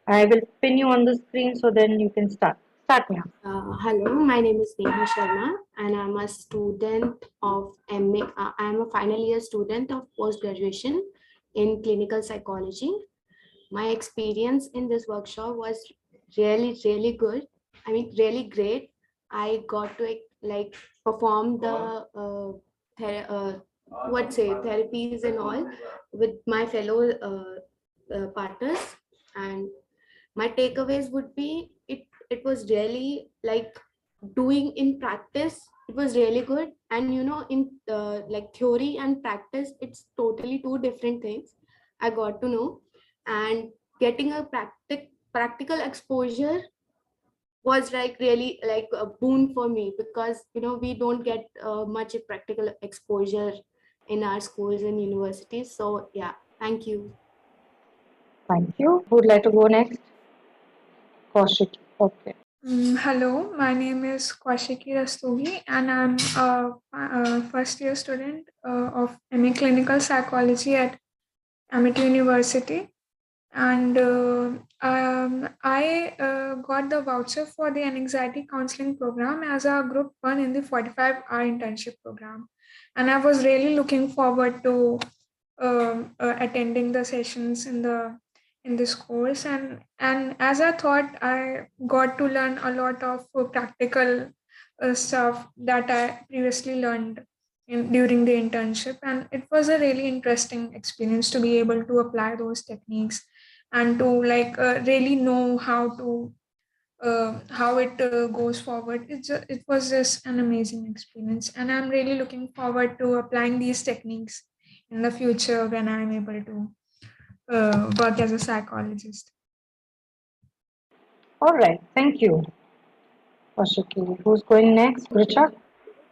I will pin you on the screen so then you can start. Start now. Hello, my name is Neha Sharma and I'm a student of MA. I'm a final year student of post-graduation in clinical psychology. My experience in this workshop was really good. I mean, really great. I got to perform the therapies and all with my fellow partners, and my takeaways would be it was really like doing in practice. It was really good, and in like theory and practice, it's totally two different things. I got to know, and getting a practical exposure was like really like a boon for me, because we don't get much practical exposure in our schools and universities. So yeah, thank you. Thank you. Who would like to go next? Kaushik. Okay. Hello, my name is Kaushiki Rastogi and I'm a first year student of MA Clinical Psychology at Amity University. And I got the voucher for the Anxiety Counselling Program as a Group 1 in the 45-hour internship program. And I was really looking forward to attending the sessions in this course, and as I thought, I got to learn a lot of practical stuff that I previously learned during the internship, and it was a really interesting experience to be able to apply those techniques and to really know how it goes forward. It was just an amazing experience, and I'm really looking forward to applying these techniques in the future when I'm able to work as a psychologist. All right. Thank you, Kaushiki. Who's going next? Richa?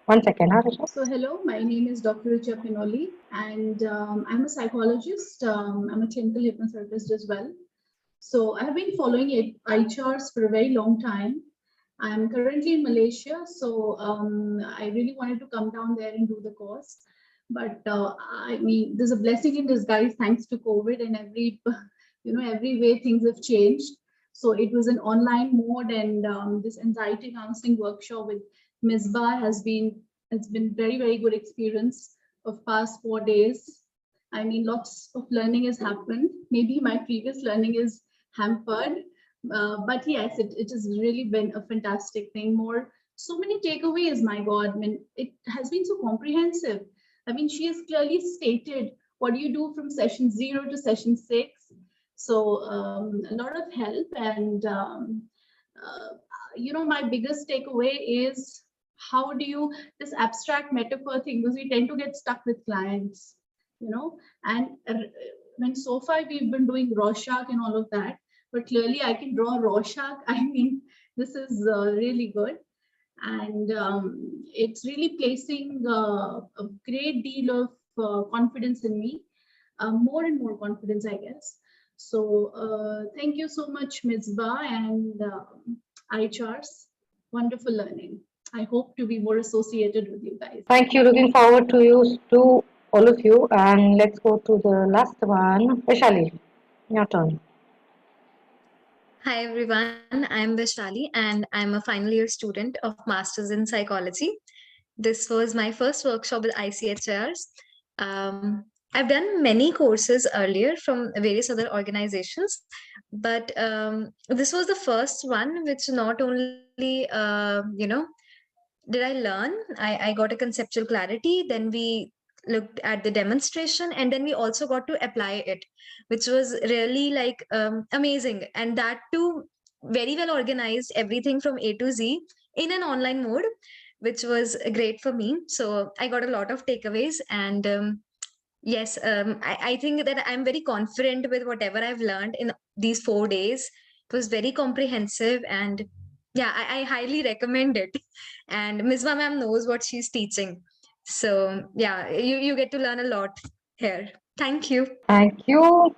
1 second, huh, Richa? So hello, my name is Dr. Richa Pinoli, and I'm a psychologist. I'm a clinical hypnotherapist as well. So I have been following ICHARS for a very long time. I'm currently in Malaysia, so I really wanted to come down there and do the course. But I mean, there's a blessing in disguise thanks to COVID, and every way things have changed. So it was an online mode, and this anxiety counseling workshop with Ms. Bar has been very good experience of past 4 days. I mean, lots of learning has happened. Maybe my previous learning is hampered, but yes, it has really been a fantastic thing. So many takeaways. My God, I mean, it has been so comprehensive. I mean, she has clearly stated what do you do from session 0 to session 6. So a lot of help, and my biggest takeaway is how do you this abstract metaphor thing, because we tend to get stuck with clients, and when so far we've been doing Rorschach and all of that, but clearly I can draw Rorschach. I mean, this is really good, and it's really placing a great deal of confidence in me, more and more confidence, I guess. So thank you so much, Ms. Ba and ICHARS. Wonderful learning. I hope to be more associated with you guys. Thank you. Looking forward to all of you. And let's go to the last one. Vaishali, your turn. Hi everyone, I'm Vaishali and I'm a final year student of Masters in Psychology. This was my first workshop with ICHARS. I've done many courses earlier from various other organizations, but this was the first one which not only, did I learn, I got a conceptual clarity, then we looked at the demonstration, and then we also got to apply it, which was really like amazing, and that too very well organized, everything from A to Z in an online mode, which was great for me. So I got a lot of takeaways, and yes, I think that I'm very confident with whatever I've learned in these 4 days. It was very comprehensive, and yeah, I highly recommend it. And Ms. Ma'am knows what she's teaching. So yeah, you get to learn a lot here. Thank you. Thank you.